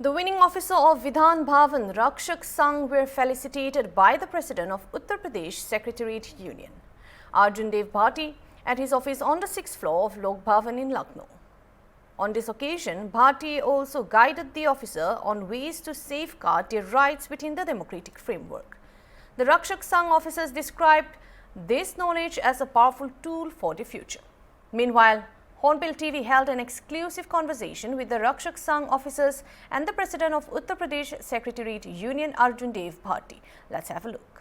The winning officer of Vidhan Bhavan, Rakshak Sangh, were felicitated by the President of Uttar Pradesh Secretariat Union, Arjun Dev Bhati, at his office on the 6th floor of Lok Bhavan in Lucknow. On this occasion, Bhati also guided the officer on ways to safeguard their rights within the democratic framework. The Rakshak Sangh officers described this knowledge as a powerful tool for the future. Meanwhile, Hornbill TV held an exclusive conversation with the Rakshak Sangh officers and the President of Uttar Pradesh Secretariat Union, Arjun Dev Bhati. Let's have a look.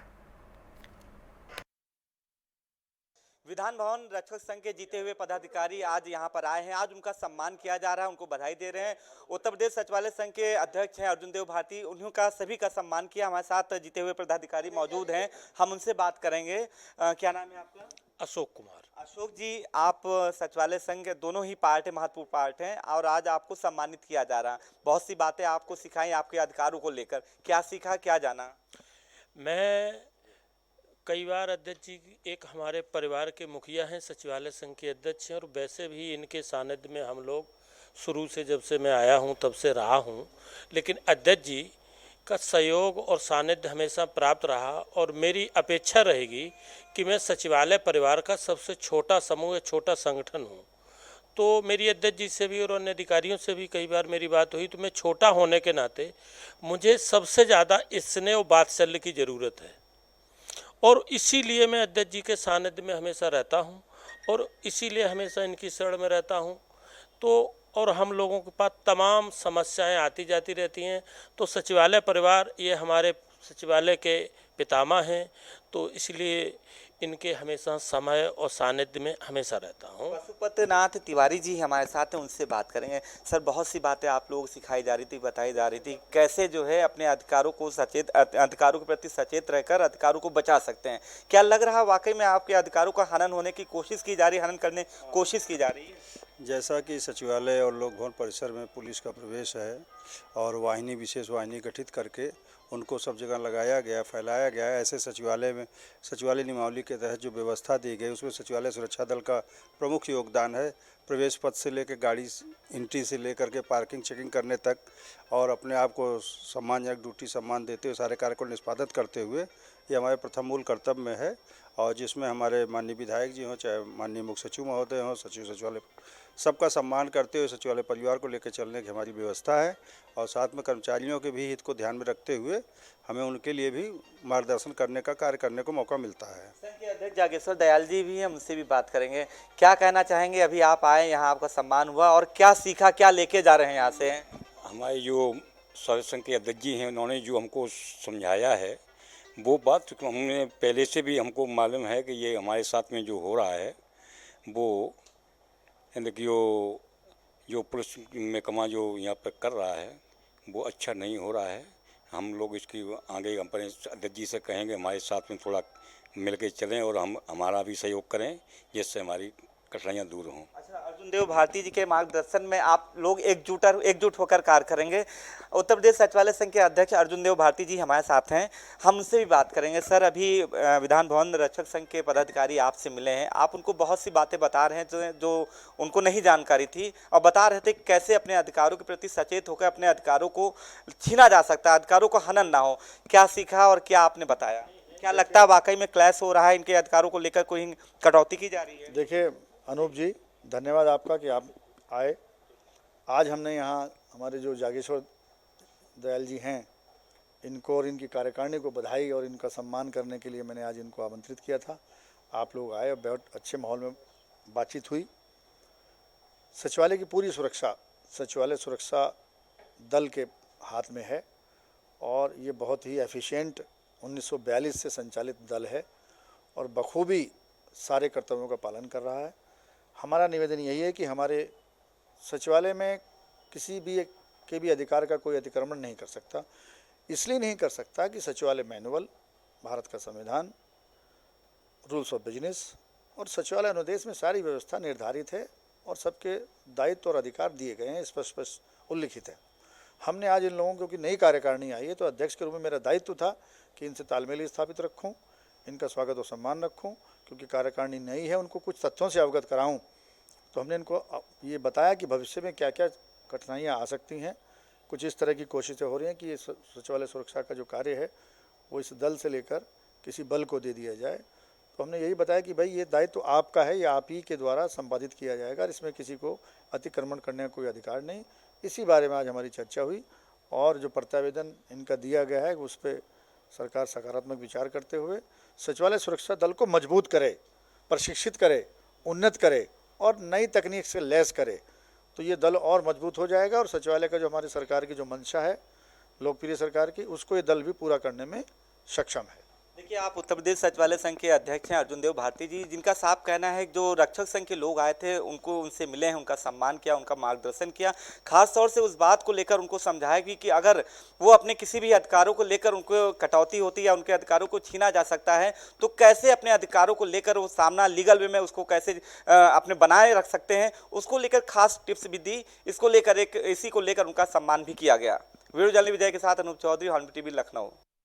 Vidhan Bhavan रक्षक संघ के जीते हुए पदाधिकारी आज यहां पर आए हैं। आज उनका सम्मान किया जा रहा है, उनको बधाई दे रहे हैं। उत्तर प्रदेश सचिवालय संघ के अध्यक्ष हैं अर्जुन देव भारती, उन्हीं का सभी का सम्मान किया। हमारे साथ जीते हुए पदाधिकारी मौजूद हैं, हम उनसे बात करेंगे। क्या नाम है आपका? अशोक कुमार। अशोक जी, आप सचिवालय संघ के दोनों ही पार्ट है, महत्वपूर्ण पार्ट हैं और आज आपको सम्मानित किया जा रहा है। बहुत सी बातें आपको सिखाई आपके अधिकारों को लेकर, क्या सीखा, क्या जाना? मैं कई बार अध्यक्ष जी एक हमारे परिवार के मुखिया हैं, सचिवालय संघ के अध्यक्ष हैं और वैसे भी इनके सानिध्य में हम लोग शुरू से जब से मैं आया हूं तब से रहा हूं। लेकिन अध्यक्ष जी का सहयोग और सानिध्य हमेशा प्राप्त रहा और मेरी अपेक्षा रहेगी कि मैं सचिवालय परिवार का सबसे छोटा समूह या छोटा संगठन हूँ। तो मेरी अध्यक्ष जी से भी और अन्य अधिकारियों से भी कई बार मेरी बात हुई, तो मैं छोटा होने के नाते मुझे सबसे ज़्यादा स्नेह और वात्सल्य की ज़रूरत है और इसीलिए मैं अध्यक्ष जी के सानिध्य में हमेशा रहता हूं और इसीलिए हमेशा इनकी शरण में रहता हूं। तो और हम लोगों के पास तमाम समस्याएं आती जाती रहती हैं। तो सचिवालय परिवार ये हमारे सचिवालय के पितामह हैं, तो इसलिए इनके हमेशा समय और सानिध्य में हमेशा रहता हूँ। पशुपतिनाथ तिवारी जी हमारे साथ हैं, उनसे बात करेंगे। सर, बहुत सी बातें आप लोग सिखाई जा रही थी, बताई जा रही थी, कैसे जो है अपने अधिकारों के प्रति सचेत रहकर अधिकारों को बचा सकते हैं। क्या लग रहा है वाकई में आपके अधिकारों का हनन होने की कोशिश की जा रही है, हनन करने की कोशिश की जा रही है? जैसा कि सचिवालय और लोक भवन परिसर में पुलिस का प्रवेश है और वाहिनी, विशेष वाहिनी गठित करके उनको सब जगह लगाया गया, फैलाया गया है। ऐसे सचिवालय में सचिवालय नियमावली के तहत जो व्यवस्था दी गई उसमें सचिवालय सुरक्षा दल का प्रमुख योगदान है। प्रवेश पथ से लेकर गाड़ी एंट्री से लेकर के पार्किंग चेकिंग करने तक और अपने आप को सम्मानजनक ड्यूटी सम्मान देते हुए सारे कार्य को निष्पादित करते हुए ये हमारे प्रथम मूल कर्तव्य में है। और जिसमें हमारे माननीय विधायक जी हों, चाहे माननीय मुख्य सचिव महोदय हों, सचिव सचिवालय, सबका सम्मान करते हुए सचिवालय परिवार को लेकर चलने की हमारी व्यवस्था है। और साथ में कर्मचारियों के भी हित को ध्यान में रखते हुए हमें उनके लिए भी मार्गदर्शन करने का कार्य करने को मौका मिलता है। संघ के अध्यक्ष जागेश्वर दयाल जी भी हैं, उनसे भी बात करेंगे। क्या कहना चाहेंगे? अभी आप आए, यहाँ आपका सम्मान हुआ और क्या सीखा, क्या लेके जा रहे हैं यहाँ से? हमारे जो संघ के अध्यक्ष जी हैं उन्होंने जो हमको समझाया है वो बात हमने पहले से भी हमको मालूम है कि ये हमारे साथ में जो हो रहा है वो जो पुलिस महकमा जो यहाँ पर कर रहा है वो अच्छा नहीं हो रहा है। हम लोग इसकी आगे अपने अध्यक्ष जी से कहेंगे हमारे साथ में थोड़ा मिल के चलें और हमारा भी सहयोग करें जिससे हमारी कठिनाइयाँ दूर हों। अच्छा, अर्जुन देव भारती जी के मार्गदर्शन में आप लोग एकजुट होकर कार्य करेंगे। उत्तर प्रदेश सचिवालय संघ के अध्यक्ष अर्जुन देव भारती जी हमारे साथ हैं, हम उनसे भी बात करेंगे। सर, अभी विधान भवन रक्षक संघ के पदाधिकारी आपसे मिले हैं, आप उनको बहुत सी बातें बता रहे हैं जो उनको नहीं जानकारी थी और बता रहे थे कैसे अपने अधिकारों के प्रति सचेत होकर अपने अधिकारों को छीना जा सकता है, अधिकारों को हनन ना हो। क्या सीखा और क्या आपने बताया? क्या लगता है वाकई में क्लैश हो रहा है, इनके अधिकारों को लेकर कोई कटौती की जा रही है? देखिए अनूप जी, धन्यवाद आपका कि आप आए। आज हमने यहाँ हमारे जो जागेश्वर दयाल जी हैं इनको और इनकी कार्यकारिणी को बधाई और इनका सम्मान करने के लिए मैंने आज इनको आमंत्रित किया था। आप लोग आए और बहुत अच्छे माहौल में बातचीत हुई। सचिवालय की पूरी सुरक्षा सचिवालय सुरक्षा दल के हाथ में है और ये बहुत ही एफिशिएंट 1942 से संचालित दल है और बखूबी सारे कर्तव्यों का पालन कर रहा है। हमारा निवेदन यही है कि हमारे सचिवालय में किसी भी के भी अधिकार का कोई अतिक्रमण नहीं कर सकता। इसलिए नहीं कर सकता कि सचिवालय मैनुअल, भारत का संविधान, रूल्स ऑफ बिजनेस और सचिवालय अनुदेश में सारी व्यवस्था निर्धारित है और सबके दायित्व और अधिकार दिए गए हैं, स्पष्ट उल्लिखित है। हमने आज इन लोगों की नई कार्यकारिणी आई है तो अध्यक्ष के रूप में मेरा दायित्व था कि इनसे तालमेल स्थापित रखूं, इनका स्वागत और सम्मान रखूं, क्योंकि कार्यकारिणी नई है, उनको कुछ तथ्यों से अवगत कराऊं। तो हमने इनको ये बताया कि भविष्य में क्या क्या कठिनाइयां आ सकती हैं, कुछ इस तरह की कोशिशें हो रही हैं कि ये सचिवालय सुरक्षा का जो कार्य है वो इस दल से लेकर किसी बल को दे दिया जाए। तो हमने यही बताया कि भाई ये दायित्व तो आपका है, ये आप ही के द्वारा संपादित किया जाएगा, इसमें किसी को अतिक्रमण करने का कोई अधिकार नहीं। इसी बारे में आज हमारी चर्चा हुई और जो प्रत्यावेदन इनका दिया गया है उस पर सरकार सकारात्मक विचार करते हुए सचिवालय सुरक्षा दल को मजबूत करे, प्रशिक्षित करे, उन्नत करे और नई तकनीक से लैस करे, तो ये दल और मजबूत हो जाएगा और सचिवालय का जो हमारी सरकार की जो मंशा है लोकप्रिय सरकार की, उसको ये दल भी पूरा करने में सक्षम है। देखिए, आप उत्तर प्रदेश सचिवालय संघ के अध्यक्ष हैं अर्जुन देव भारती जी, जिनका साफ कहना है जो रक्षक संघ के लोग आए थे उनको उनसे मिले हैं, उनका सम्मान किया, उनका मार्गदर्शन किया, खास तौर से उस बात को लेकर उनको समझाया कि अगर वो अपने किसी भी अधिकारों को लेकर उनको कटौती होती है या उनके अधिकारों को छीना जा सकता है तो कैसे अपने अधिकारों को लेकर वो सामना लीगल वे में उसको कैसे अपने बनाए रख सकते हैं, उसको लेकर खास टिप्स भी दी। इसको लेकर इसी को लेकर उनका सम्मान भी किया गया। वीडियो जर्नलिस्ट विजय के साथ अनूप चौधरी, हॉर्न टीवी, लखनऊ।